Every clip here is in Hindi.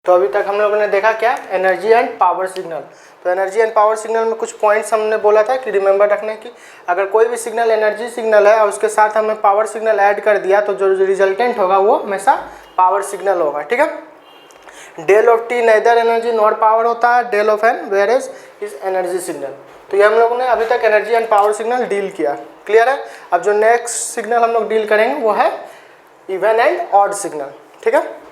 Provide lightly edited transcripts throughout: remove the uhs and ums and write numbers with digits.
तो अभी तक हम लोगों ने देखा क्या, एनर्जी एंड पावर सिग्नल। तो एनर्जी एंड पावर सिग्नल में कुछ पॉइंट्स हमने बोला था कि रिमेंबर रखने की, अगर कोई भी सिग्नल एनर्जी सिग्नल है और उसके साथ हमने पावर सिग्नल ऐड कर दिया तो जो रिजल्टेंट होगा वो हमेशा पावर सिग्नल होगा। ठीक है। Del of t neither energy not power होता है, del of n where is energy signal. तो ये हम लोगों ने अभी तक energy and power signal deal किया, क्लियर है। अब जो नेक्स्ट सिग्नल हम लोग डील करेंगे वो है इवन एंड ऑड सिग्नल। ठीक है।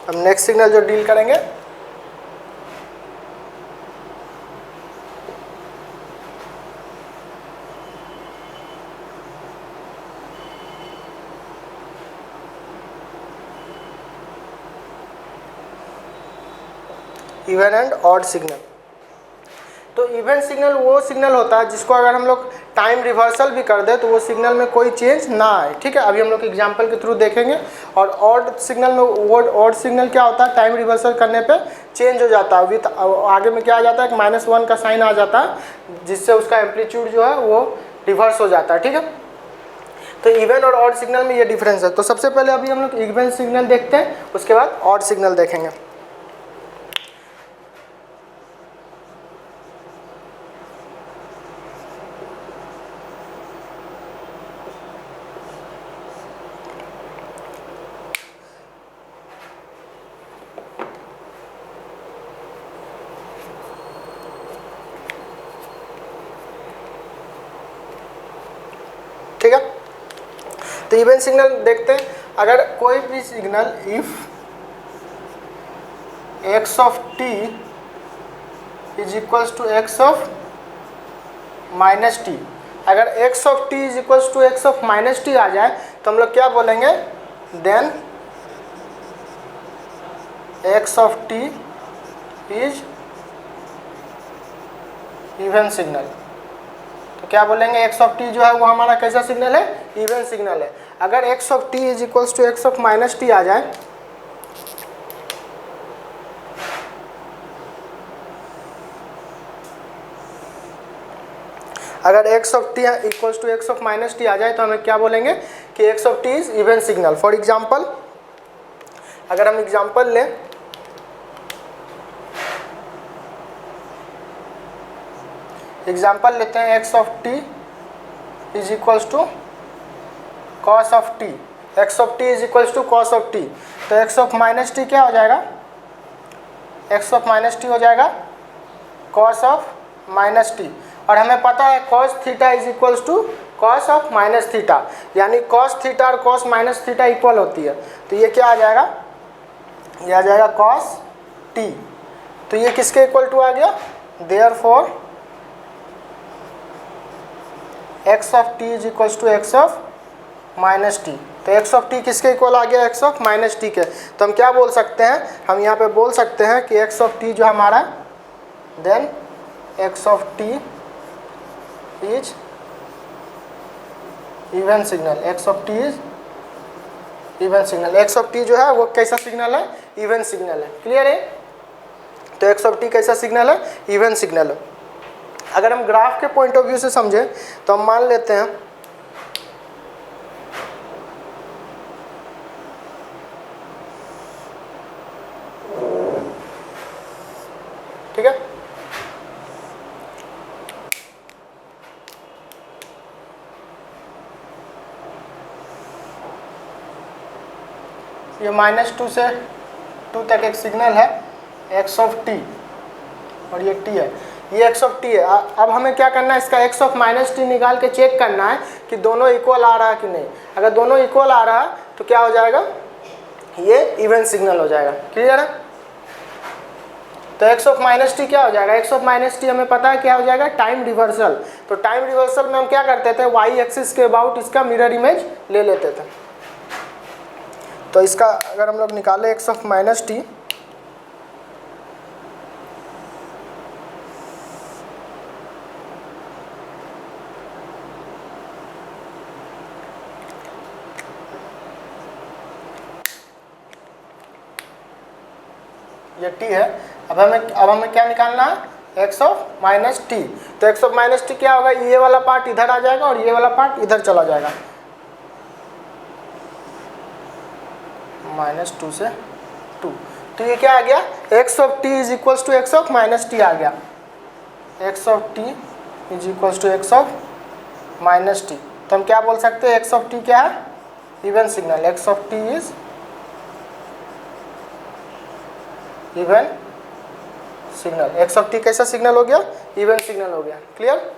अब नेक्स्ट सिग्नल जो डील करेंगे इवन एंड ऑड सिग्नल। तो इवन सिग्नल वो सिग्नल होता है जिसको अगर हम लोग टाइम रिवर्सल भी कर दे तो वो सिग्नल में कोई चेंज ना आए। ठीक है। अभी हम लोग एग्जांपल के थ्रू देखेंगे। और ऑड सिग्नल में वो ऑड सिग्नल क्या होता है, टाइम रिवर्सल करने पे चेंज हो जाता है, विथ आगे में क्या आ जाता है, -1 का साइन आ जाता है, जिससे उसका एम्पलीट्यूड जो है वो रिवर्स हो जाता है। ठीक है। तो इवन और ऑड सिग्नल में ये डिफरेंस है। तो सबसे पहले अभी हम लोग इवन सिग्नल देखते हैं, उसके बाद ऑड सिग्नल देखेंगे। ठीक है। तो इवन सिग्नल देखते हैं। अगर कोई भी signal if x of t is equals to x of minus T, अगर x of t is equals to x of minus T आ जाए तो हम लोग क्या बोलेंगे, then x of t is even signal. तो क्या बोलेंगे, x ऑफ t जो है वो हमारा कैसा सिग्नल है, इवन सिग्नल है। अगर x of t is equals to x of minus T आ जाए अगर x of t equals to x of minus T आ जाए तो हमें क्या बोलेंगे कि x of t is even signal. For example अगर हम एग्जांपल लें, एग्जांपल लेते हैं x of t is equals to cos of t, x of t is equals to cos of t। तो x ऑफ माइनस टी क्या हो जाएगा, x ऑफ माइनस टी हो जाएगा कॉस ऑफ माइनस टी। और हमें पता है cos theta is equals to cos of minus theta, यानी कॉस थीटा और कॉस माइनस थीटा इक्वल होती है। तो ये क्या आ जाएगा, ये आ जाएगा कॉस टी। तो ये किसके इक्वल टू आ गया, therefore x of t is equals to x of minus T. तो एक्स ऑफ टी किसके इक्वल आ गया, एक्स ऑफ माइनस टी के। तो हम क्या बोल सकते हैं, हम यहाँ पे बोल सकते हैं कि एक्स ऑफ टी जो हमारा, then x of t is even signal, x of t is even signal. X of t जो है वो कैसा सिग्नल है, इवन सिग्नल है। क्लियर है। तो एक्स ऑफ टी कैसा सिग्नल है, इवन सिग्नल है। अगर हम ग्राफ के पॉइंट ऑफ व्यू से समझें तो हम मान लेते हैं ठीक है, ये -2 से 2 तक एक सिग्नल है x ऑफ t और ये t है, ये x ऑफ t है। अब हमें क्या करना है, इसका x ऑफ माइनस टी निकाल के चेक करना है कि दोनों इक्वल आ रहा है कि नहीं। अगर दोनों इक्वल आ रहा है तो क्या हो जाएगा, ये इवन सिग्नल हो जाएगा। क्लियर है। तो x ऑफ माइनस टी क्या हो जाएगा, x ऑफ माइनस टी हमें पता है क्या हो जाएगा, टाइम रिवर्सल। तो टाइम रिवर्सल में हम क्या करते थे, y एक्सिस के अबाउट इसका मिरर इमेज ले लेते थे। तो इसका अगर हम लोग निकालें x ऑफ माइनस टी, ये t है। अब हमें क्या निकालना है, x ऑफ माइनस टी। तो x ऑफ माइनस टी क्या होगा, ये वाला पार्ट इधर आ जाएगा और ये वाला पार्ट इधर चला जाएगा, -2 से 2। तो ये क्या आ गया, x of t is equals to x of minus T आ गया, x of t is equals to x of minus T. तो हम क्या बोल सकते हैं, x ऑफ t क्या है, even signal, x of t is even signal. x of t कैसा सिग्नल हो गया, इवन सिग्नल हो गया। क्लियर।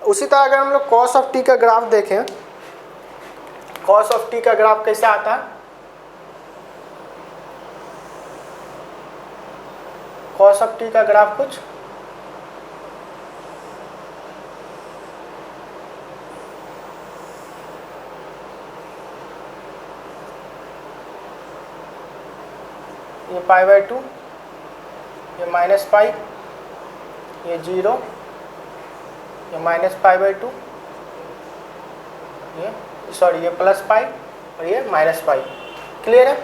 उसी तरह अगर हम लोग cos ऑफ t का ग्राफ देखें, cos ऑफ t का ग्राफ कैसा आता है, cos ऑफ t का ग्राफ कुछ ये π/2, ये -π, ये 0, ये -π/2, ये सॉरी ये +π और ये -π। क्लियर है।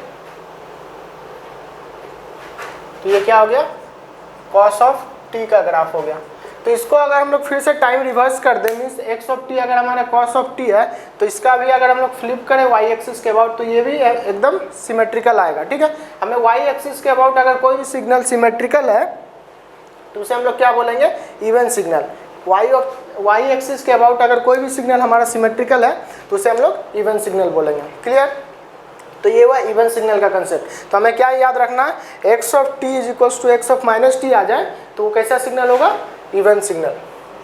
तो ये क्या हो गया, cos ऑफ t का ग्राफ हो गया। तो इसको अगर हम लोग फिर से टाइम रिवर्स कर दें, मीन्स x ऑफ t अगर हमारा cos ऑफ t है, तो इसका भी अगर हम लोग फ्लिप करें y एक्सिस के अबाउट, तो ये भी एकदम सिमेट्रिकल आएगा। ठीक है, हमें y एक्सिस के अबाउट अगर कोई भी सिग्नल सिमेट्रिकल है तो उसे हम लोग क्या बोलेंगे, इवन सिग्नल। y एक्सिस के अबाउट अगर कोई भी सिग्नल हमारा सिमेट्रिकल है तो उसे हम लोग इवन सिग्नल बोलेंगे। क्लियर। तो ये हुआ इवन सिग्नल का कंसेप्ट। तो हमें क्या याद रखना है, x of t is equals to x of minus T आ जाए तो वो कैसा सिग्नल होगा, इवन सिग्नल।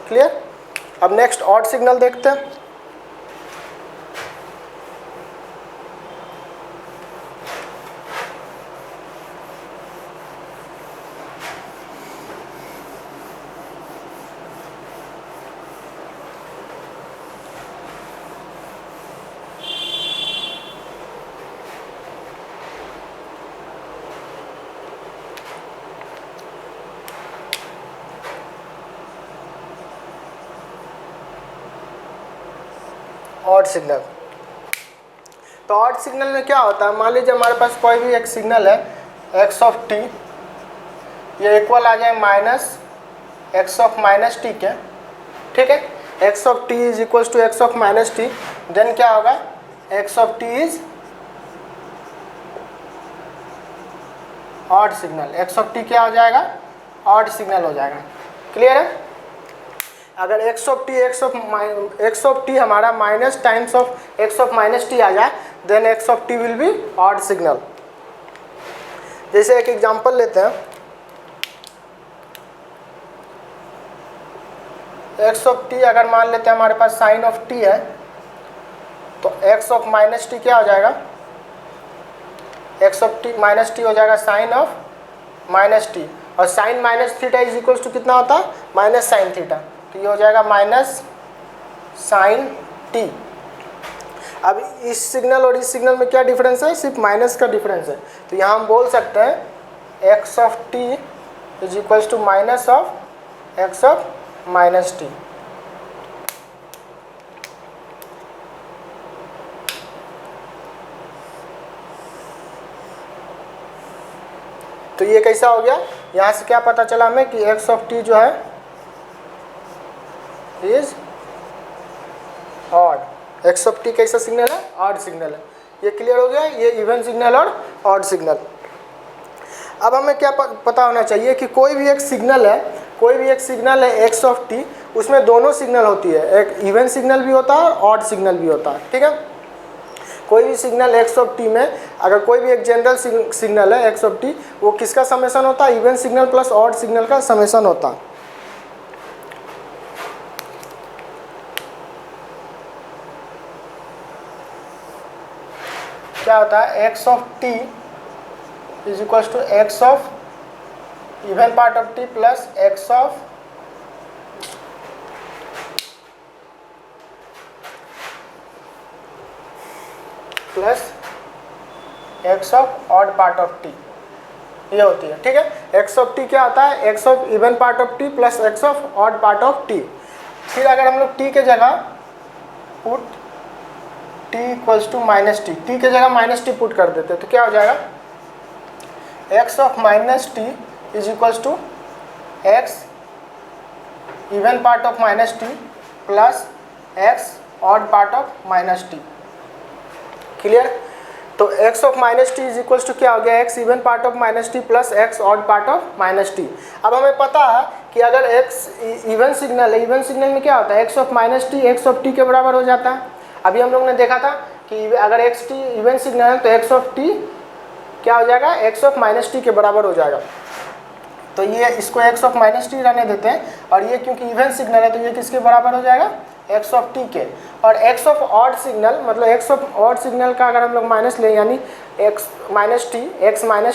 क्लियर। अब नेक्स्ट ऑड सिग्नल देखते हैं। Odd signal. तो ऑड सिग्नल में क्या होता है, मान लीजिए हमारे पास कोई भी एक सिग्नल है x ऑफ t, ये इक्वल आ जाए -x ऑफ माइनस टी के। ठीक है, x of t is equals to x of minus t, then क्या होगा, x of t is odd signal. x of t क्या हो जाएगा, ऑड सिग्नल हो जाएगा। क्लियर है। अगर x ऑफ t हमारा minus times of x of minus T आ जाए, then x of t will be odd signal. जैसे एक एग्जांपल लेते हैं, x ऑफ t अगर मान लेते हैं हमारे पास साइन ऑफ t है, तो x ऑफ माइनस टी क्या हो जाएगा, x of t minus t हो जाएगा साइन ऑफ माइनस टी, और sine minus theta is equals to कितना होता है, माइनस साइन थीटा। तो ये हो जाएगा माइनस साइन टी। अब इस सिग्नल और इस सिग्नल में क्या डिफरेंस है, सिर्फ माइनस का डिफरेंस है। तो यहाँ हम बोल सकते हैं x of t is equals to minus of x of minus T. तो ये कैसा हो गया, यहाँ से क्या पता चला हमें कि x ऑफ t जो है is odd. x of t कैसा सिग्नल है, ऑड सिग्नल है। ये क्लियर हो गया, ये इवन सिग्नल और ऑड सिग्नल। अब हमें क्या पता होना चाहिए कि कोई भी एक सिग्नल है x ऑफ t, उसमें दोनों सिग्नल होती है, एक इवन सिग्नल भी होता है और ऑड सिग्नल भी होता है। ठीक है, कोई भी सिग्नल x ऑफ t में अगर कोई भी एक जनरल सिग्नल है x ऑफ t, वो किसका समेशन होता है, even signal plus odd signal का समेशन होता है। क्या होता है, x of t is equals to x of even part of t plus x of x of odd part of t, ये होती है। ठीक है, x ऑफ t क्या होता है, x of even part of t plus x of odd part of t। फिर अगर हम लोग t के जगह put t equals to minus t, t के जगह माइनस टी पुट कर देते हैं तो क्या हो जाएगा, x of minus t is equals to x even part of minus t plus x odd part of minus t. Clear? तो x of minus t is equals to क्या हो गया, x even part of minus t plus x odd part of minus t. अब हमें पता है कि अगर x इवन सिग्नल है, इवन सिग्नल में क्या होता है, x of minus t x of T के बराबर हो जाता है। अभी हम लोग ने देखा था कि अगर x टी इवन सिग्नल है तो x ऑफ टी क्या हो जाएगा, x ऑफ माइनस टी के बराबर हो जाएगा। तो ये इसको x ऑफ माइनस टी रहने देते हैं, और ये क्योंकि इवन सिग्नल है तो ये किसके बराबर हो जाएगा, x ऑफ टी के। और x ऑफ ऑड सिग्नल मतलब x ऑफ ऑड सिग्नल का अगर हम लोग माइनस ले, यानी x माइनस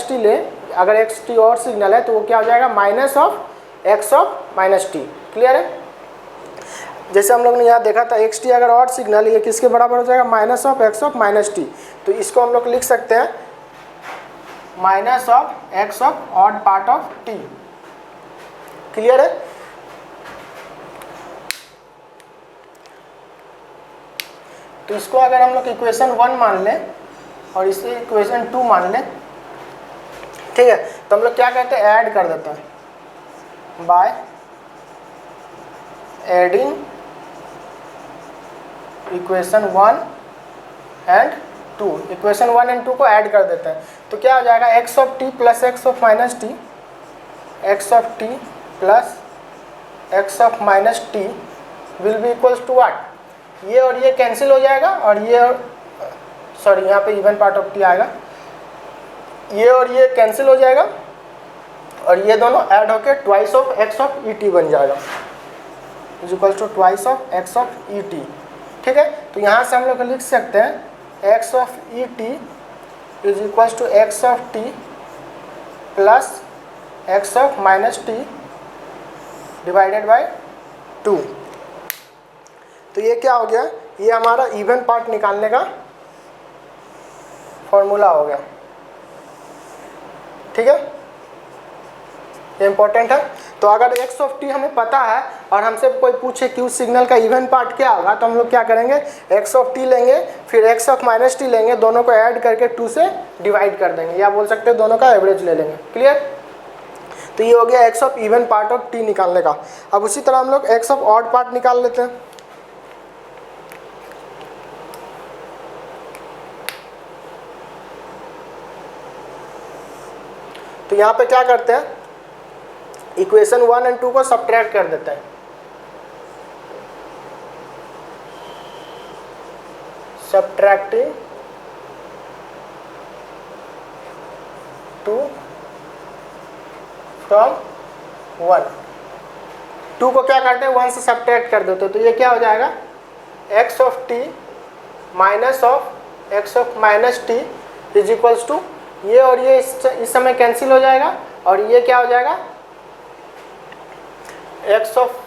टी ले, अगर x टी ऑड सिग्नल है तो वो क्या हो जाएगा, minus of x of minus t. Clear है? जैसे हम लोग ने यहाँ देखा था x टी अगर ऑड सिग्नल, ये किसके बराबर हो जाएगा, minus of x of minus T. तो इसको हम लोग लिख सकते हैं minus of x of odd part of t। Clear है? तो इसको अगर हम लोग इक्वेशन 1 मान लें और इसे इक्वेशन 2 मान लें, ठीक है, तो हम लोग क्या करते हैं, ऐड कर देते हैं by adding equation 1 and 2। Equation 1 and 2 को ऐड कर देते हैं तो क्या हो जाएगा, x of t plus x of minus t, x of t plus x of minus t will be equals to what, ये और ये कैंसिल हो जाएगा, और ये सॉरी यहाँ पे इवन पार्ट ऑफ टी आएगा, ये और ये कैंसिल हो जाएगा और ये दोनों ऐड होकर twice of x of e t बन जाएगा, is equals to twice of x of e t. ठीक है? तो यहाँ से हम लोग लिख सकते हैं x of e t is equals to x of t plus x of minus t divided by 2। तो ये क्या हो गया, ये हमारा इवन पार्ट निकालने का फॉर्मूला हो गया। ठीक है? ये इंपॉर्टेंट है। तो अगर x ऑफ टी हमें पता है और हमसे कोई पूछे कि उस सिग्नल का इवन पार्ट क्या होगा, तो हम लोग क्या करेंगे, x ऑफ टी लेंगे, फिर x ऑफ माइनस टी लेंगे, दोनों को ऐड करके 2 से डिवाइड कर देंगे, या बोल सकते हैं दोनों का एवरेज ले लेंगे। क्लियर? तो ये हो गया x of even part of t निकालने का। अब उसी तरह हम लोग x ऑफ ऑड पार्ट निकाल लेते हैं। तो यहाँ पे क्या करते हैं, इक्वेशन 1 एंड 2 को सब्ट्रैक्ट कर देते हैं। सब्ट्रैक्टिंग 2 फ्रॉम 1, 2 को क्या करते हैं, 1 से सब्ट्रैक्ट कर देते हैं। तो ये क्या हो जाएगा, x of t minus of x of minus t is equals to, ये और ये इस समय कैंसिल हो जाएगा, और ये क्या हो जाएगा, x of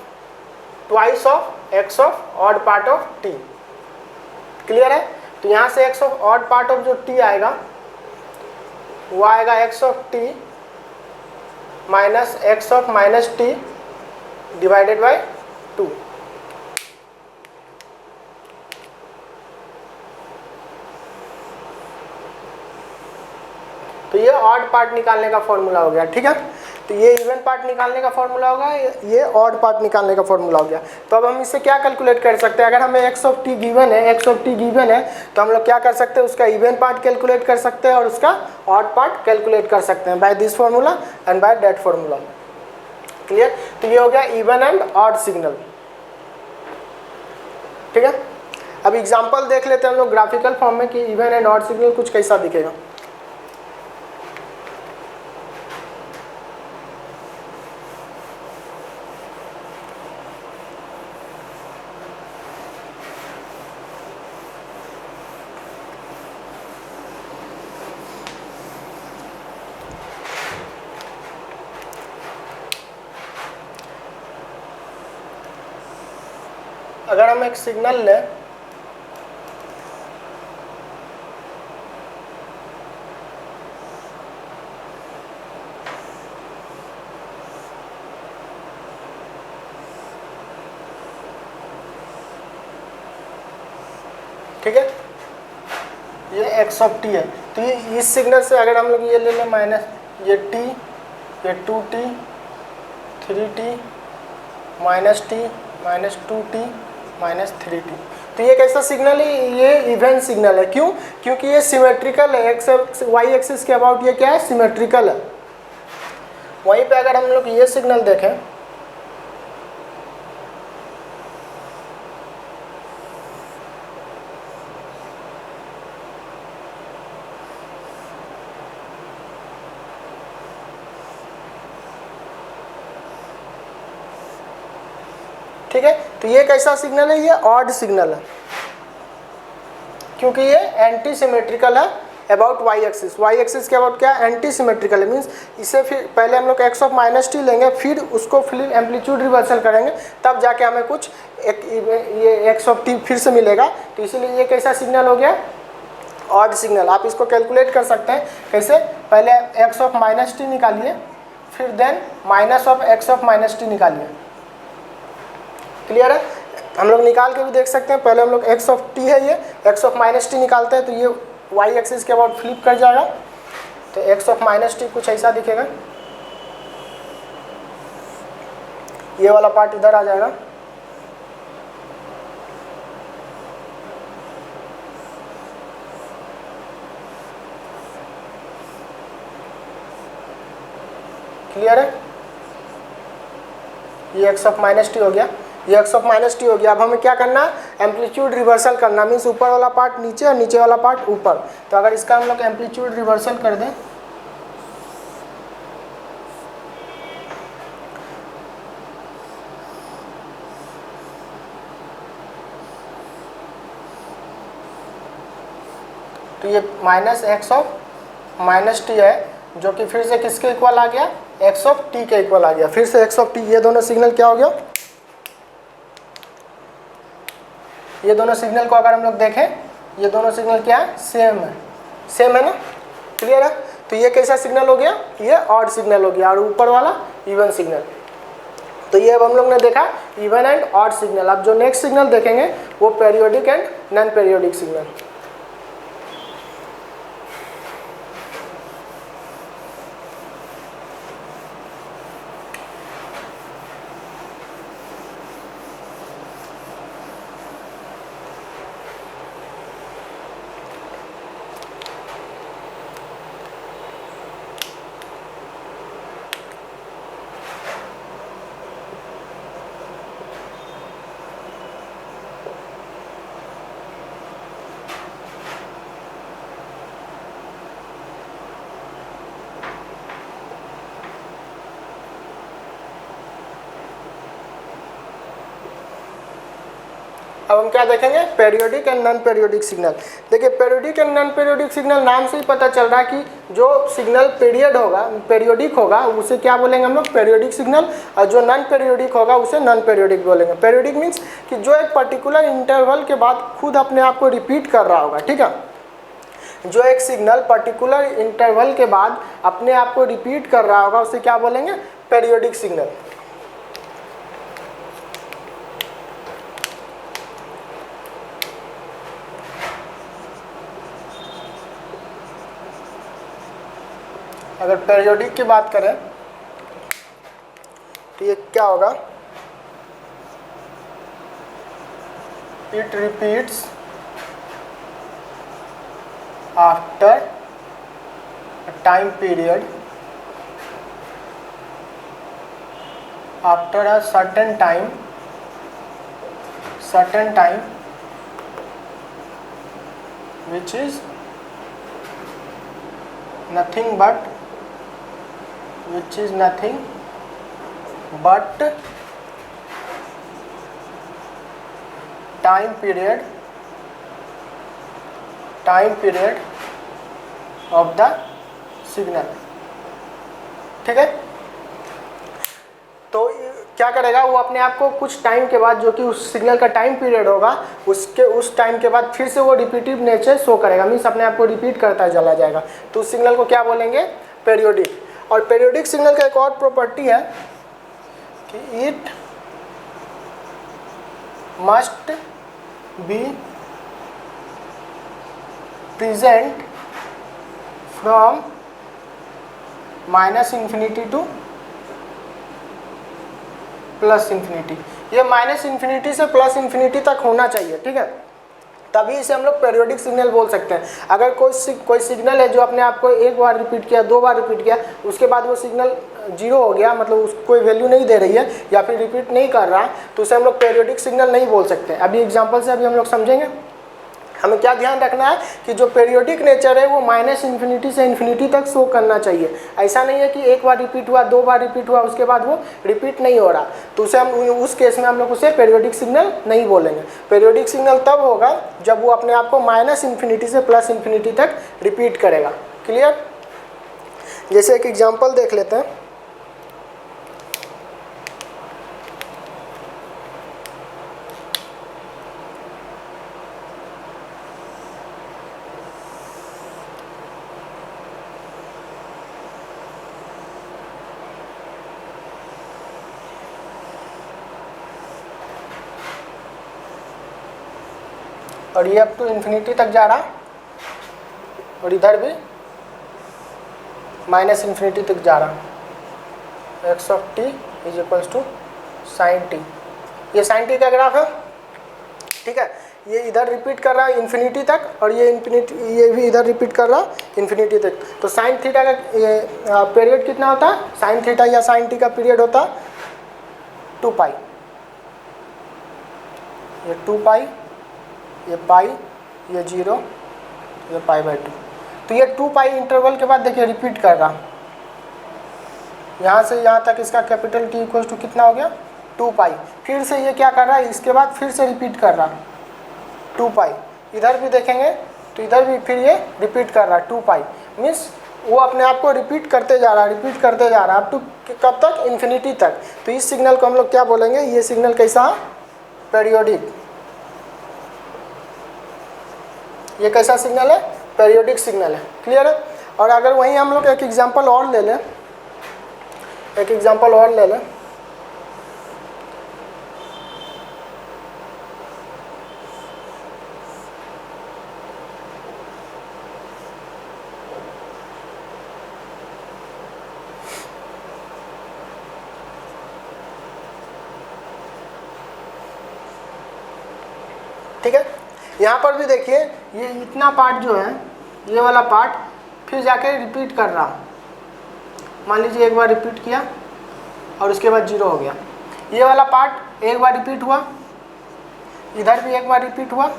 twice of x of odd part of t। Clear है? तो यहाँ से x of odd part of जो t आएगा वो आएगा x of t minus x of minus t divided by 2। तो ये ऑड पार्ट निकालने का फॉर्मूला हो गया। ठीक है? तो ये इवन पार्ट निकालने का फॉर्मूला होगा, ये ऑड पार्ट निकालने का फॉर्मूला हो गया। तो अब हम इससे क्या कैलकुलेट कर सकते हैं, अगर हमें x ऑफ टी गिवन है, x ऑफ टी गिवन है, तो हम लोग क्या कर सकते हैं, उसका इवन पार्ट कैलकुलेट कर सकते हैं और उसका ऑड पार्ट कैलकुलेट कर सकते हैं by this formula and by that formula. Clear? तो ये हो गया इवन एंड ऑड सिग्नल। ठीक है? अब एग्जाम्पल देख लेते हैं हम लोग ग्राफिकल फॉर्म में कि इवन एंड ऑड सिग्नल कुछ कैसा दिखेगा। अगर हम एक सिग्नल लें, ठीक है, ये x ऑफ टी है, तो ये इस सिग्नल से अगर हम लोग ये ले लें माइनस ये t, ये 2t, 3t, -t, -2t, -3t। तो ये कैसा सिग्नल है? ये इवेंट सिग्नल है। क्यों? क्योंकि ये सिमेट्रिकल है, एक्स वाई एक्सिस के अबाउट ये क्या है? सिमेट्रिकल है। वहीं पे अगर हम लोग ये सिग्नल देखें, ठीक है, तो ये कैसा सिग्नल है? ये ऑड सिग्नल है, क्योंकि ये एंटी सिमेट्रिकल है about Y axis. Y axis के अबाउट क्या? एंटी सिमेट्रिकल है। मीन्स इसे फिर पहले हम लोग एक्स ऑफ -t लेंगे, फिर उसको फिर एम्पलीट्यूड रिवर्सल करेंगे, तब जाके हमें कुछ ये एक्स ऑफ t फिर से मिलेगा। तो इसीलिए ये कैसा सिग्नल हो गया? Odd signal. आप इसको कैलकुलेट कर सकते हैं कैसे? पहले एक्स ऑफ -t निकालिए, फिर then minus of x of -t निकालिए। क्लियर है? हम लोग निकाल के भी देख सकते हैं। पहले हम लोग एक्स ऑफ t है, ये एक्स ऑफ -t निकालते हैं तो ये वाई एक्सिस के अबाउट फ्लिप कर जाएगा। तो एक्स ऑफ -t कुछ ऐसा दिखेगा, ये वाला पार्ट इधर आ जाएगा। क्लियर है? ये एक्स ऑफ -t हो गया, ये एक्स ऑफ -t हो गया। अब हमें क्या करना है? एम्पलीट्यूड रिवर्सल करना। मीन्स ऊपर वाला पार्ट नीचे और नीचे वाला पार्ट ऊपर। तो अगर इसका हम लोग एम्पलीट्यूड रिवर्सल कर दें, तो ये -x ऑफ -t है, जो कि फिर से किसके इक्वल आ गया? x ऑफ t के इक्वल आ गया। फिर से x ऑफ t, ये दोनों सिग्नल क्या हो गया? ये दोनों सिग्नल को अगर हम लोग देखें, ये दोनों सिग्नल क्या है? सेम है, सेम है ना? क्लियर है? तो ये कैसा सिग्नल हो गया? ये ऑड सिग्नल हो गया, और ऊपर वाला इवन सिग्नल। तो ये अब हम लोग ने देखा इवन एंड ऑड सिग्नल। अब जो नेक्स्ट सिग्नल देखेंगे वो periodic and non periodic signal. अब हम क्या देखेंगे? Periodic and non periodic signal. देखिए, periodic and non periodic signal नाम से ही पता चल रहा है कि जो सिग्नल पीरियड होगा, पेरियोडिक होगा, उसे क्या बोलेंगे हम लोग? Periodic signal. और जो नॉन पेरियोडिक होगा उसे नॉन पेरियोडिक बोलेंगे। पेरियोडिक मीन्स कि जो एक पर्टिकुलर इंटरवल के बाद खुद अपने आप को रिपीट कर रहा होगा। ठीक है, जो एक सिग्नल पर्टिकुलर इंटरवल के बाद अपने आप को रिपीट कर रहा होगा उसे क्या बोलेंगे? Periodic signal. अगर पेरियोडिक की बात करें तो ये क्या होगा? It repeats after a time period, after a certain time which is nothing but time period of the signal. ठीक है, तो क्या करेगा वो? अपने आप को कुछ टाइम के बाद, जो कि उस सिग्नल का टाइम पीरियड होगा, उस टाइम के बाद फिर से वो रिपीटिव नेचर शो करेगा। मीन्स अपने आप को रिपीट करता चला जाएगा। तो उस सिग्नल को क्या बोलेंगे? पेरियोडिक। और पेरियोडिक सिग्नल का एक और प्रॉपर्टी है कि it must be present from minus infinity two plus infinity. ये माइनस इन्फिनिटी से प्लस इन्फिनिटी तक होना चाहिए, ठीक है, तभी इसे हम लोग पेरियोडिक सिग्नल बोल सकते हैं। अगर कोई सिग्नल है जो अपने आप को एक बार रिपीट किया, दो बार रिपीट किया, उसके बाद वो सिग्नल जीरो हो गया, मतलब उसको कोई वैल्यू नहीं दे रही है या फिर रिपीट नहीं कर रहा, तो उसे हम लोग पेरियोडिक सिग्नल नहीं बोल सकते। अभी एग्जांपल से अभी हम लोग समझेंगे। हमें क्या ध्यान रखना है कि जो पेरियोडिक नेचर है वो माइनस इन्फिनिटी से इन्फिनिटी तक शो करना चाहिए। ऐसा नहीं है कि एक बार रिपीट हुआ, दो बार रिपीट हुआ, उसके बाद वो रिपीट नहीं हो रहा, तो उसे हम उस केस में हम लोग उसे पेरियोडिक सिग्नल नहीं बोलेंगे। पेरियोडिक सिग्नल तब होगा जब वो अपने आप को माइनस इन्फिनिटी से प्लस इन्फिनिटी तक रिपीट करेगा। क्लियर? जैसे एक एग्जाम्पल देख लेते हैं। और ये अप टू इन्फिनिटी तक जा रहा, और इधर भी माइनस इन्फिनिटी तक जा रहा। X of t is equals to sine t. ये साइन टी का ग्राफ है, ठीक है। ये इधर रिपीट कर रहा है इन्फिनिटी तक, और ये ये भी इधर रिपीट कर रहा है इन्फिनिटी तक। तो साइन थीटा का पीरियड कितना होता है? साइन थीटा या साइन टी का पीरियड होता है 2 पाई। ये 2 पाई, ये पाई, ये 0, ये पाई/2। तो ये 2 पाई इंटरवल के बाद देखिए रिपीट कर रहा, यहाँ से यहाँ तक इसका कैपिटल T इक्वल्स टू कितना हो गया? 2 पाई। फिर से ये क्या कर रहा है, इसके बाद फिर से रिपीट कर रहा 2 पाई। इधर भी देखेंगे तो इधर भी फिर ये रिपीट कर रहा 2 पाई। मीन्स वो अपने आप को रिपीट करते जा रहा, रिपीट करते जा रहा, अप टू कब तक? इन्फिनिटी तक। तो इस सिग्नल को हम लोग क्या बोलेंगे? ये सिग्नल कैसा? पेरियोडिक। ये कैसा सिग्नल है? पेरियोडिक सिग्नल है। क्लियर है? और अगर वहीं हम लोग एक एग्जांपल और ले लें, एक एग्जांपल और ले लें। ठीक है, यहाँ पर भी देखिए ये इतना पार्ट जो है, ये वाला पार्ट फिर जाके रिपीट कर रहा। मान लीजिए एक बार रिपीट किया और उसके बाद 0 हो गया। ये वाला पार्ट एक बार रिपीट हुआ, इधर भी एक बार रिपीट हुआ,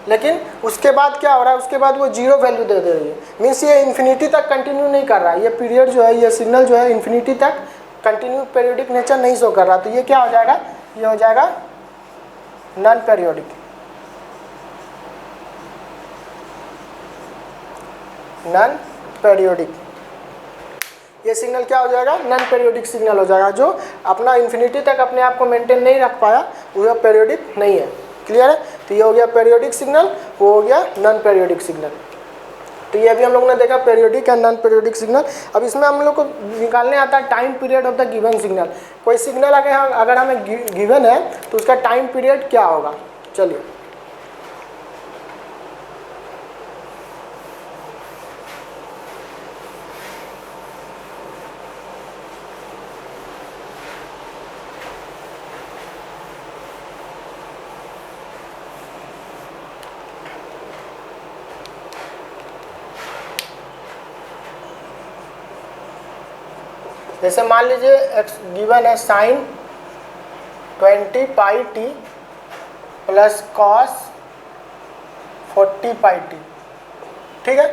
लेकिन उसके बाद क्या हो रहा है? उसके बाद वो 0 वैल्यू दे रही है। मीन्स ये इन्फिनिटी तक कंटिन्यू नहीं कर रहा। ये पीरियड जो है, ये सिग्नल जो है इन्फिनिटी तक कंटिन्यू पेरियोडिक नेचर नहीं शो कर रहा। तो ये क्या हो जाएगा? ये हो जाएगा नॉन पेरियोडिक। नॉन पेरियोडिक, ये सिग्नल क्या हो जाएगा? नॉन पेरियोडिक सिग्नल हो जाएगा, जो अपना इन्फिनिटी तक अपने आप को मेंटेन नहीं रख पाया, वो पेरियोडिक नहीं है। क्लियर है? तो ये हो गया पेरियोडिक सिग्नल, वो हो गया नॉन पेरियोडिक सिग्नल। तो ये अभी हम लोगों ने देखा periodic and non periodic signal. अब इसमें हम लोग को निकालने आता है time period of the given signal. कोई सिग्नल अगर हमें गिवन है तो उसका टाइम पीरियड क्या होगा? चलिए, जैसे मान लीजिए एक्स गिवन है sign 20 pi T plus cos 40 pi T. ठीक है,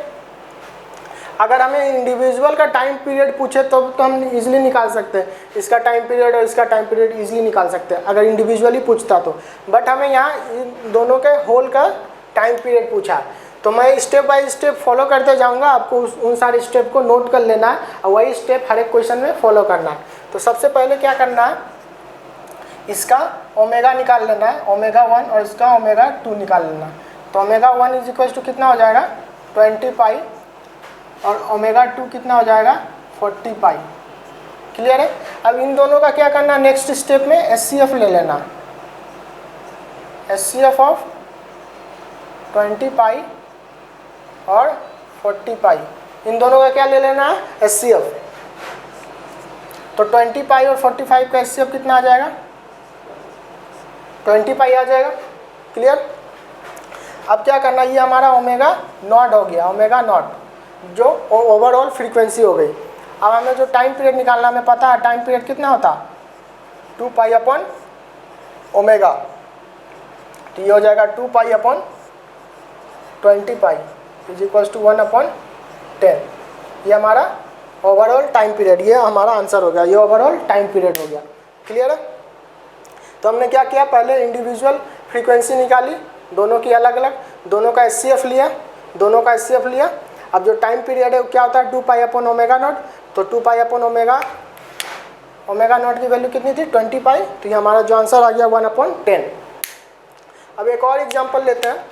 अगर हमें इंडिविजुअल का टाइम पीरियड पूछे तो हम इजीली निकाल सकते हैं, इसका टाइम पीरियड और इसका टाइम पीरियड इजीली निकाल सकते हैं अगर इंडिविजुअली पूछता तो। बट हमें यहाँ इन दोनों के होल का टाइम पीरियड पूछा है, तो मैं स्टेप बाय स्टेप फॉलो करते जाऊंगा। आपको उन सारे स्टेप को नोट कर लेना है और वही स्टेप हर एक क्वेश्चन में फॉलो करना है। तो सबसे पहले क्या करना है, इसका ओमेगा निकाल लेना है, ओमेगा 1, और इसका ओमेगा 2 निकाल लेना है। तो ओमेगा 1 इज इक्वल टू कितना हो जाएगा? 20 पाई, और ओमेगा 2 कितना हो जाएगा? 40 पाई। क्लियर है? अब इन दोनों का क्या करना है, नेक्स्ट स्टेप में एचसीएफ ले लेना। एचसीएफ ऑफ 20 पाई और 40 पाई, इन दोनों का क्या ले लेना है? एचसीएफ। तो 20 पाई और 45 का एचसीएफ कितना आ जाएगा? 20 पाई आ जाएगा। क्लियर? अब क्या करना, ये हमारा ओमेगा नॉट हो गया, ओमेगा नॉट जो ओवरऑल फ्रीक्वेंसी हो गई। अब हमें जो टाइम पीरियड निकालना, हमें पता है टाइम पीरियड कितना होता, 2 पाई अपॉन ओमेगा, तो ये हो जाएगा 2 pi upon 20 pi is equal to 1/10। ये हमारा ओवरऑल टाइम पीरियड, ये हमारा आंसर हो गया, ये ओवरऑल टाइम पीरियड हो गया। क्लियर है? तो हमने क्या किया, पहले इंडिविजुअल फ्रीक्वेंसी निकाली, दोनों की अलग अलग, दोनों का एचसीएफ लिया, दोनों का एचसीएफ लिया। अब जो टाइम पीरियड है वो क्या होता है, 2 पाई अपॉन ओमेगा नॉट, तो 2 पाई अपॉन ओमेगा नॉट की वैल्यू कितनी थी, 20 पाई, तो ये हमारा जो आंसर आ गया 1/10। अब एक और एग्जांपल लेते हैं,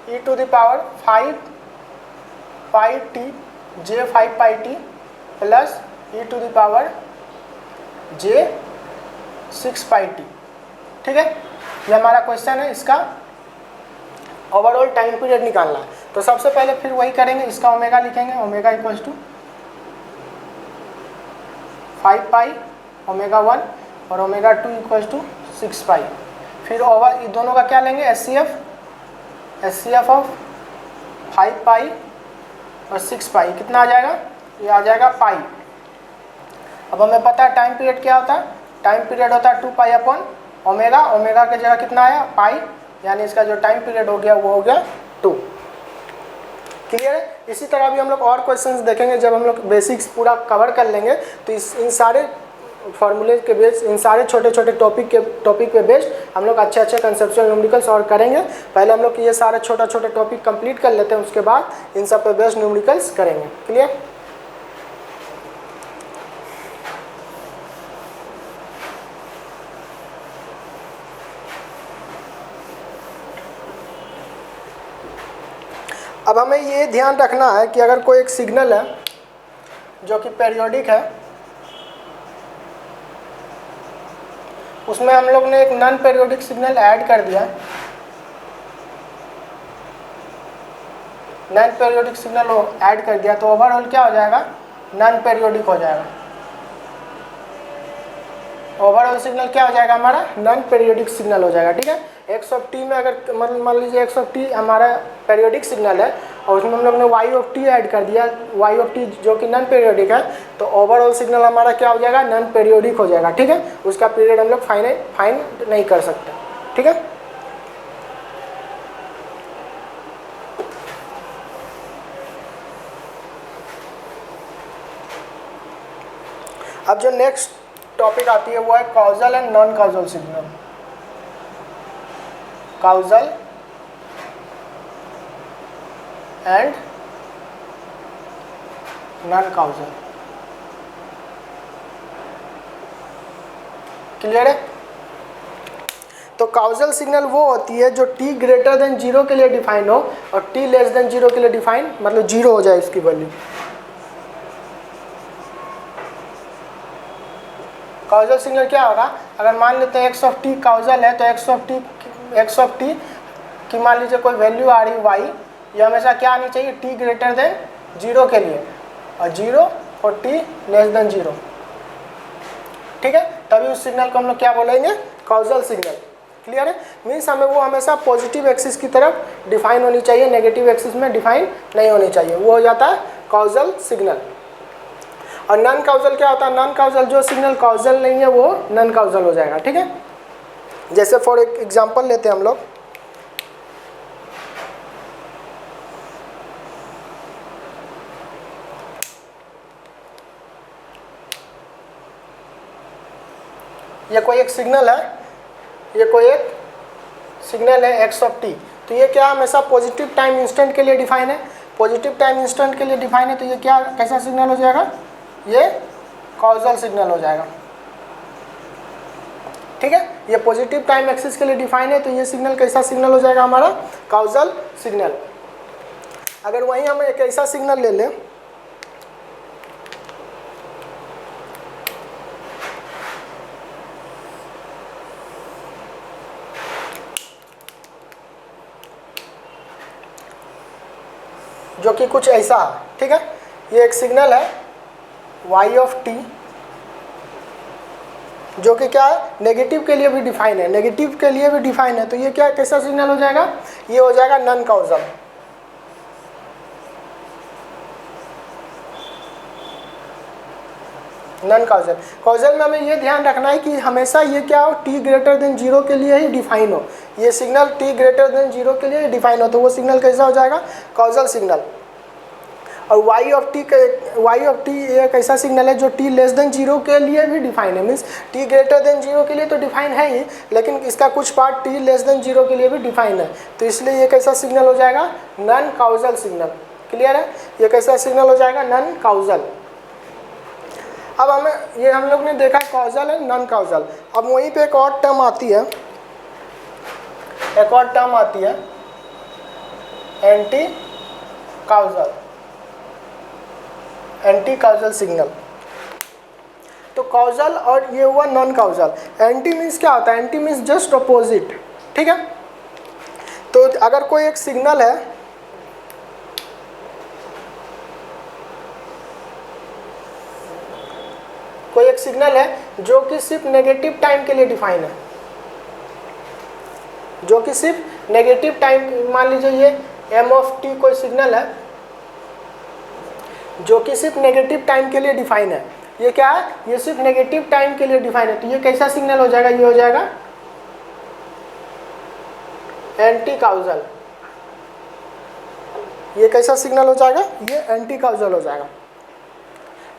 e⁵ 5 पाई टी जे 5 पाई टी प्लस e⁵ जे 6 पाई टी। ठीक है, ये हमारा क्वेश्चन है, इसका ओवरऑल टाइम पीरियड निकालना है। तो सबसे पहले फिर वही करेंगे, इसका ओमेगा लिखेंगे, omega equals to 5 pi omega 1 और ओमेगा 2 इक्वल्स टू 6 पाई। फिर ओवर ये दोनों का क्या लेंगे, एचसीएफ ऑफ 5 पाई और 6 पाई कितना आ जाएगा, ये आ जाएगा पाई। अब हमें पता है टाइम पीरियड क्या होता है, टाइम पीरियड होता है 2 पाई अपॉन ओमेगा, ओमेगा की जगह कितना आया, पाई, यानी इसका जो टाइम पीरियड हो गया वो हो गया 2। क्लियर है? इसी तरह भी हम लोग और क्वेश्चंस देखेंगे, जब हम लोग बेसिक्स पूरा कवर कर लेंगे तो इन सारे फार्मूले के बेस, इन सारे छोटे छोटे टॉपिक पे बेस्ड हम लोग अच्छे अच्छे कंसेप्चुअल न्यूमेरिकल्स और करेंगे। पहले हम लोग ये सारे छोटा छोटे टॉपिक कंप्लीट कर लेते हैं, उसके बाद इन सब पे बेस्ड न्यूमेरिकल्स करेंगे। क्लियर? अब हमें ये ध्यान रखना है कि अगर कोई एक सिग्नल है जो कि पेरियोडिक है, उसमें हम लोग ने एक नॉन पेरियोडिक सिग्नल ऐड कर दिया, नॉन पेरियोडिक सिग्नल ऐड कर दिया, तो ओवरऑल क्या हो जाएगा, नॉन पेरियोडिक हो जाएगा। ओवरऑल सिग्नल क्या हो जाएगा हमारा, नॉन पेरियोडिक सिग्नल हो जाएगा। ठीक है, x(t) में अगर मान लीजिए x(t) हमारा पेरियोडिक सिग्नल है और उसमें हम लोग ने y(t) ऐड कर दिया, y(t) जो कि नॉन पेरियोडिक है, तो ओवरऑल सिग्नल हमारा क्या हो जाएगा, नॉन पेरियोडिक हो जाएगा। ठीक है, उसका पीरियड हम लोग फाइंड नहीं कर सकते। ठीक है, अब जो नेक्स्ट टॉपिक आती है वो है causal and non causal signal. Causal and non causal. Clear है? तो कॉजल सिग्नल वो होती है जो t ग्रेटर देन 0 के लिए डिफाइन हो और t लेस देन 0 के लिए डिफाइन, मतलब 0 हो जाए उसकी वैल्यू। कॉजल सिग्नल क्या होगा, अगर मान लेते हैं x(t) कॉजल है, तो x(t) की मान लीजिए कोई वैल्यू आ रही y, ये हमेशा क्या आनी चाहिए, t ग्रेटर देन 0 के लिए, और 0 और t लेस देन 0। ठीक है, तभी उस सिग्नल को हम लोग क्या बोलेंगे, कॉजल सिग्नल। क्लियर है? मीन्स हमें वो हमेशा पॉजिटिव एक्सिस की तरफ डिफाइन होनी चाहिए, नेगेटिव एक्सिस में डिफाइन नहीं होनी चाहिए, वो हो जाता है कॉजल सिग्नल। और नॉन कॉजल क्या होता है, नॉन कॉजल जो सिग्नल कॉजल नहीं है वो नॉन कॉजल हो जाएगा। ठीक है, जैसे फॉर एग्जांपल लेते हैं हम लोग, ये कोई एक सिग्नल है, ये कोई एक सिग्नल है x(t), तो ये क्या हमेशा पॉजिटिव टाइम इंस्टेंट के लिए डिफाइन है, पॉजिटिव टाइम इंस्टेंट के लिए डिफाइन है, तो ये क्या कैसा सिग्नल हो जाएगा, ये कॉजल सिग्नल हो जाएगा। ठीक है, ये पॉजिटिव टाइम एक्सिस के लिए डिफाइन है, तो ये सिग्नल कैसा सिग्नल हो जाएगा हमारा, कॉजल सिग्नल। अगर वहीं हम एक ऐसा सिग्नल ले लें जो कि कुछ ऐसा है, ठीक है, ये एक सिग्नल है, y ऑफ टी, जो कि क्या है, नेगेटिव के लिए भी डिफाइन है, नेगेटिव के लिए भी डिफाइन है। तो ये क्या कैसा सिग्नल हो जाएगा, ये हो जाएगा non causal. Non causal, causal में हमें ये ध्यान रखना है कि हमेशा ये क्या हो, t ग्रेटर देन 0 के लिए ही डिफाइन हो, ये सिग्नल t ग्रेटर देन 0 के लिए ही डिफाइन हो, तो वो सिग्नल कैसा हो जाएगा, काउजल सिग्नल। और y ऑफ t एक ऐसा सिग्नल है जो t लेस देन 0 के लिए भी डिफाइन है, मीन्स t ग्रेटर देन 0 के लिए तो डिफाइन है ही, लेकिन इसका कुछ पार्ट t लेस देन 0 के लिए भी डिफाइन है, तो इसलिए ये कैसा सिग्नल हो जाएगा, नॉन काउजल सिग्नल। क्लियर है, ये कैसा सिग्नल हो जाएगा, नॉन काउजल। अब हम लोग ने देखा काउजल है, नॉन काउजल। अब वहीं पे एक और टर्म आती है, anti causal, anti causal signal. तो काउजल और ये हुआ नॉन काउजल। एंटी मीन्स क्या होता है, एंटी मीन्स जस्ट अपोजिट, ठीक है। तो अगर कोई एक सिग्नल है, जो कि सिर्फ नेगेटिव टाइम के लिए डिफाइन है, जो कि सिर्फ नेगेटिव टाइम, मान लीजिए ये m ऑफ t कोई सिग्नल है जो कि सिर्फ नेगेटिव टाइम के लिए डिफाइन है, ये क्या है, ये सिर्फ नेगेटिव टाइम के लिए डिफाइन है, तो ये कैसा सिग्नल हो जाएगा, ये हो जाएगा एंटी काउजल। ये कैसा सिग्नल हो जाएगा, ये एंटी काउजल हो जाएगा।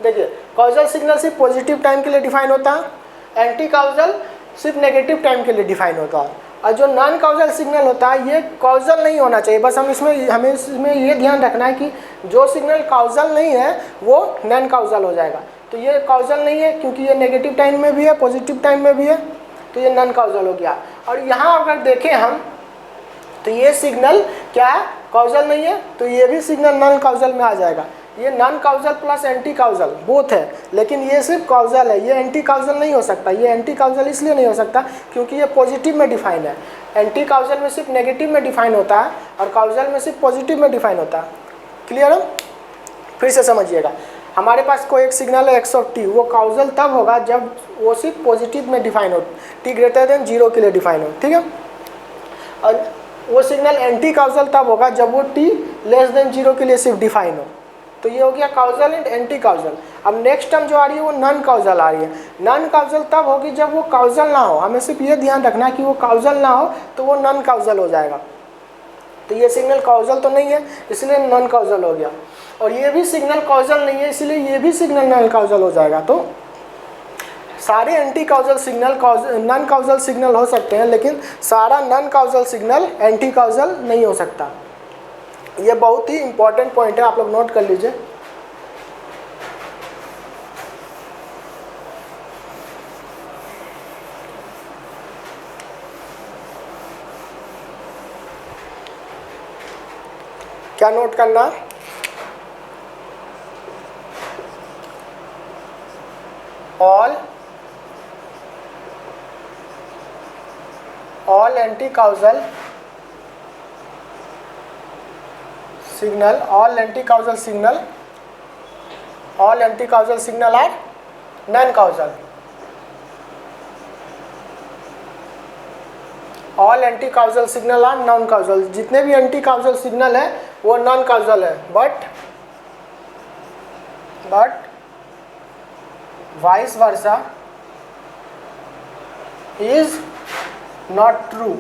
देखिए काउजल सिग्नल सिर्फ पॉजिटिव टाइम के लिए डिफाइन होता है, एंटी काउजल सिर्फ नेगेटिव टाइम के लिए डिफाइन होता है, और जो नॉन काउजल सिग्नल होता है ये काउजल नहीं होना चाहिए। बस हमें इसमें ये ध्यान रखना है कि जो सिग्नल काउजल नहीं है वो नॉन काउजल हो जाएगा। तो ये काउजल नहीं है क्योंकि ये नेगेटिव टाइम में भी है, पॉजिटिव टाइम में भी है, तो ये नॉन काउजल हो गया। और यहाँ अगर देखें हम तो ये सिग्नल क्या है, काउजल नहीं है, तो ये भी सिग्नल नॉन काउजल में आ जाएगा। ये non causal plus anti causal both है, लेकिन ये सिर्फ काउजल है, ये एंटी काउजल नहीं हो सकता। ये एंटी काउजल इसलिए नहीं हो सकता क्योंकि ये पॉजिटिव में डिफाइन है। एंटी काउजल में सिर्फ नेगेटिव में डिफाइन होता है और काउजल में सिर्फ पॉजिटिव में डिफाइन होता है। क्लियर है, फिर से समझिएगा, हमारे पास कोई एक सिग्नल है x ऑफ t, वो काउजल तब होगा जब वो सिर्फ पॉजिटिव में डिफाइन हो, t ग्रेटर देन 0 के लिए डिफाइन हो, ठीक है। और वो सिग्नल एंटी काउजल तब होगा जब वो t लेस देन 0 के लिए सिर्फ डिफाइन हो। तो ये हो गया काउजल एंड एंटी काउजल। अब नेक्स्ट टर्म जो आ रही है वो नॉन काउजल आ रही है। नॉन काउजल तब होगी जब वो काउजल ना हो, हमें सिर्फ ये ध्यान रखना कि वो काउजल ना हो तो वो नॉन काउजल हो जाएगा। तो ये सिग्नल काउजल तो नहीं है इसलिए नॉन काउजल हो गया, और ये भी सिग्नल काउजल नहीं है इसलिए ये भी सिग्नल नॉन काउजल हो जाएगा। तो सारे anti causal signal non causal signal हो सकते हैं, लेकिन सारा non causal signal anti causal नहीं हो सकता। ये बहुत ही इंपॉर्टेंट पॉइंट है, आप लोग नोट कर लीजिए। क्या नोट करना, all anti causal signal, all anti causal signal are non causal. All anti causal signal are non causal, जितने भी एंटी काउजल सिग्नल है वो नॉन काउजल है, but vice versa is not true.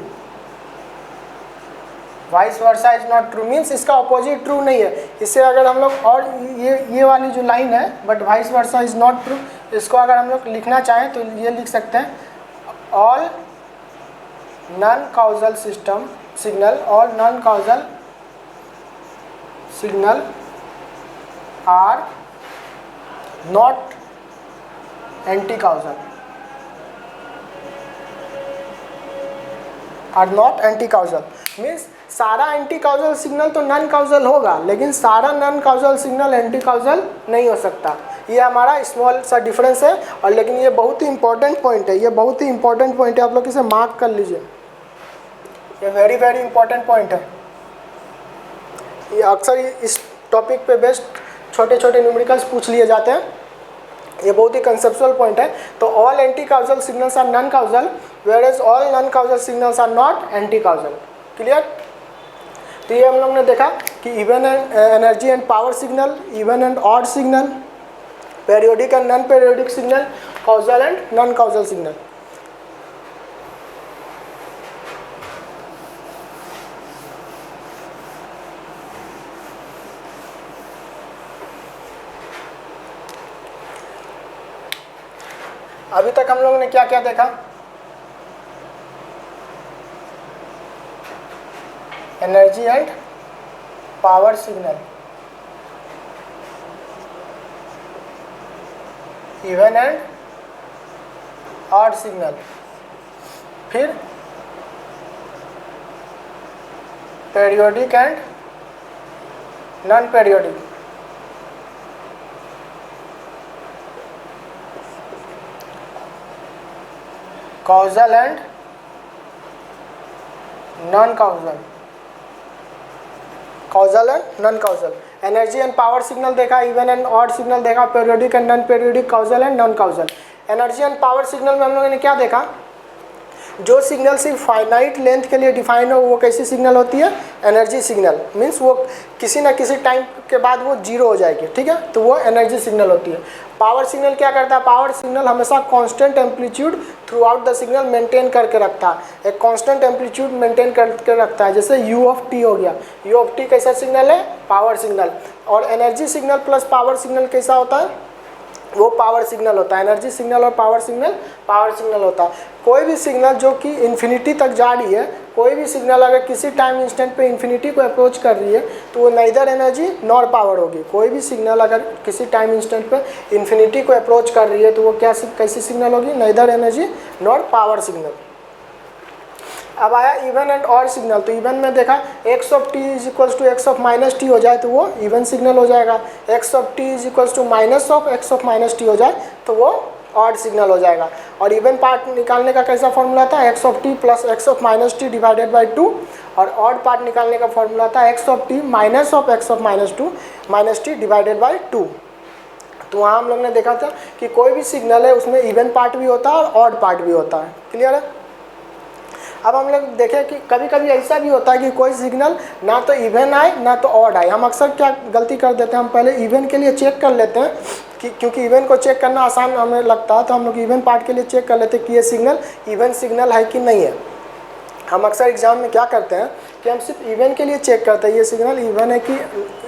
Vice versa is not true means इसका अपोजिट ट्रू नहीं है। इससे अगर हम लोग, और ये वाली जो लाइन है but vice versa is not true, इसको अगर हम लोग लिखना चाहें तो ये लिख सकते हैं, all non causal signal, all non causal signal are not anti causal, are not anti causal. Means सारा एंटी काउजल सिग्नल तो नॉन काउजल होगा, लेकिन सारा non causal signal anti causal नहीं हो सकता। ये हमारा स्मॉल सा डिफरेंस है, और लेकिन ये बहुत ही इंपॉर्टेंट पॉइंट है, ये बहुत ही इंपॉर्टेंट पॉइंट है, आप लोग इसे मार्क कर लीजिए। ये वेरी वेरी इंपॉर्टेंट पॉइंट है। ये अक्सर इस टॉपिक पे बेस्ड छोटे छोटे न्यूमेरिकल्स पूछ लिए जाते हैं। ये बहुत ही कंसेप्चुअल पॉइंट है। तो all anti causal signals are non causal, whereas all non causal signals are not anti causal. Clear? तो ये हम लोग ने देखा कि even and energy and power signal, even and odd signal, periodic and non periodic signal, causal and non causal signal. अभी तक हम लोगों ने क्या क्या देखा? Energy and power signal, even and odd signal, फिर periodic and non periodic, causal and non causal, causal and non causal. Energy and power signal देखा, इवन एंड ऑड सिग्नल देखा, periodic and non periodic, causal and non causal. Energy and power signal में हम लोगों ने क्या देखा? जो सिग्नल सिर्फ फाइनाइट लेंथ के लिए डिफाइन हो वो कैसी सिग्नल होती है? Energy signal. मीन्स वो किसी ना किसी टाइम के बाद वो जीरो हो जाएगी, ठीक है, तो वो एनर्जी सिग्नल होती है। पावर सिग्नल क्या करता है? पावर सिग्नल हमेशा constant amplitude through out the signal maintain करके रखता है, एक कांस्टेंट एम्पलीट्यूड मेंटेन करके रखता है। जैसे यू ऑफ टी हो गया, यू ऑफ टी कैसा सिग्नल है? Power signal. और energy signal plus power signal कैसा होता है? वो पावर सिग्नल होता है। एनर्जी सिग्नल और पावर सिग्नल होता है। कोई भी सिग्नल जो कि इन्फिनिटी तक जा रही है, कोई भी सिग्नल अगर किसी टाइम इंस्टेंट पे इन्फिनिटी को अप्रोच कर रही है तो वो नाइदर एनर्जी नॉर पावर होगी। कोई भी सिग्नल अगर किसी टाइम इंस्टेंट पे इन्फिनिटी को अप्रोच कर रही है तो वो कैसी सिग्नल होगी? Neither energy nor power signal. अब आया इवन एंड ऑड सिग्नल। तो इवन में देखा x of t is equals to x of minus t हो जाए तो वो इवन सिग्नल हो जाएगा। X of t is equals to minus of x of minus t हो जाए तो वो ऑड सिग्नल हो जाएगा। और इवन पार्ट निकालने का कैसा फॉर्मूला था? X of t plus x of minus t divided by 2। और ऑड पार्ट निकालने का फॉर्मूला था x of t minus of x of minus t divided by 2। तो वहाँ हम लोग ने देखा था कि कोई भी सिग्नल है उसमें इवन पार्ट भी होता है और ऑड पार्ट भी होता है। क्लियर है? अब हम लोग देखें कि कभी कभी ऐसा भी होता है कि कोई सिग्नल ना तो इवन आए ना तो ऑड आए। हम अक्सर क्या गलती कर देते हैं, हम पहले इवन के लिए चेक कर लेते हैं कि क्योंकि इवन को चेक करना आसान हमें लगता है तो हम लोग इवन पार्ट के लिए चेक कर लेते हैं कि ये सिग्नल इवन सिग्नल है कि नहीं है। हम अक्सर एग्जाम में क्या करते हैं कि हम सिर्फ इवन के लिए चेक करते हैं ये सिग्नल इवन है कि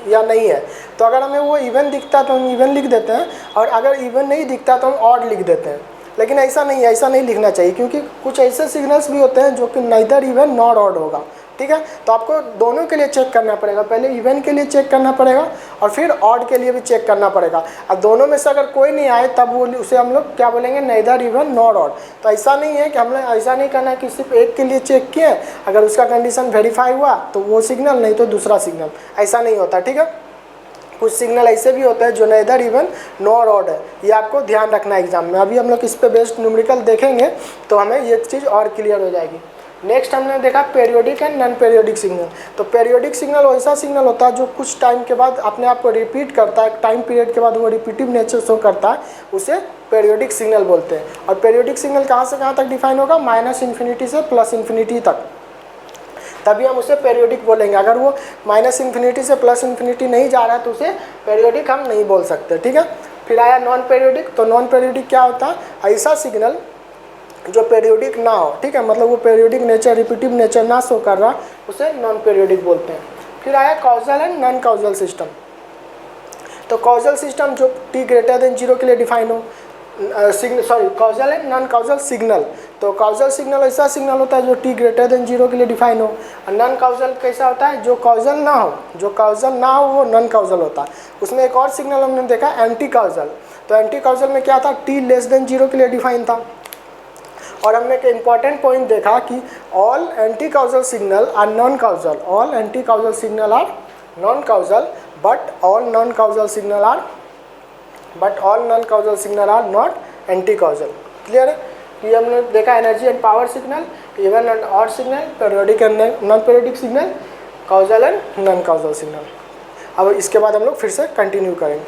या नहीं है। तो अगर हमें वो इवन दिखता है तो हम इवन लिख देते हैं, और अगर इवन नहीं दिखता तो हम ऑड लिख देते हैं। लेकिन ऐसा नहीं लिखना चाहिए, क्योंकि कुछ ऐसे सिग्नल्स भी होते हैं जो कि नाइदर इवन नॉर ऑड होगा। ठीक है, तो आपको दोनों के लिए चेक करना पड़ेगा। पहले इवन के लिए चेक करना पड़ेगा और फिर ऑड के लिए भी चेक करना पड़ेगा। अब दोनों में से अगर कोई नहीं आए तब वो उसे हम लोग क्या बोलेंगे? Neither even nor odd. तो ऐसा नहीं है कि हम लोग ऐसा नहीं करना है कि सिर्फ एक के लिए चेक किए, अगर उसका कंडीशन वेरीफाई हुआ तो वो सिग्नल, नहीं तो दूसरा सिग्नल। ऐसा नहीं होता। ठीक है, कुछ सिग्नल ऐसे भी होते हैं जो नाइदर इवन नॉर ऑड है। ये आपको ध्यान रखना है एग्जाम में। अभी हम लोग इस पे बेस्ड न्यूमेरिकल देखेंगे तो हमें ये चीज़ और क्लियर हो जाएगी। नेक्स्ट हमने देखा periodic and non periodic signal. तो पेरियोडिक सिग्नल वैसा सिग्नल होता है जो कुछ टाइम के बाद अपने आप को रिपीट करता है, टाइम पीरियड के बाद वो रिपीटिव नेचर शो करता है, उसे पेरियोडिक सिग्नल बोलते हैं। और पेरियोडिक सिग्नल कहाँ से कहाँ तक डिफाइन होगा? माइनस इन्फिनिटी से प्लस इन्फिनिटी तक, तभी हम उसे पेरियोडिक बोलेंगे। अगर वो माइनस इन्फिनिटी से प्लस इन्फिनिटी नहीं जा रहा है तो उसे पेरियोडिक हम नहीं बोल सकते। ठीक है, फिर आया नॉन पेरियोडिक। तो नॉन पेरियोडिक क्या होता है? ऐसा सिग्नल जो पेरियोडिक ना हो। ठीक है, मतलब वो पेरियोडिक नेचर, रिपीटिव नेचर ना शो कर रहा, उसे नॉन पेरियोडिक बोलते हैं। फिर आया causal and non causal system. तो कॉजल सिस्टम जो t ग्रेटर देन 0 के लिए डिफाइन हो, causal and non causal signal. तो कॉजल सिग्नल ऐसा सिग्नल होता है जो t ग्रेटर देन 0 के लिए डिफाइन हो, और नॉन कॉजल कैसा होता है? जो कॉजल ना हो, जो कॉजल ना हो वो नॉन कॉजल होता है। उसमें एक और सिग्नल हमने देखा एंटी कॉजल। तो एंटी कॉजल में क्या था? t लेस देन 0 के लिए डिफाइन था। और हमने एक इम्पॉर्टेंट पॉइंट देखा कि all anti causal signal are non causal, all anti causal signal are non causal, but all non causal signal are not anti causal. Clear है? ये हमने देखा energy and power signal, even and odd signal, periodic and non periodic signal, causal and non causal signal. अब इसके बाद हम लोग फिर से कंटिन्यू करेंगे।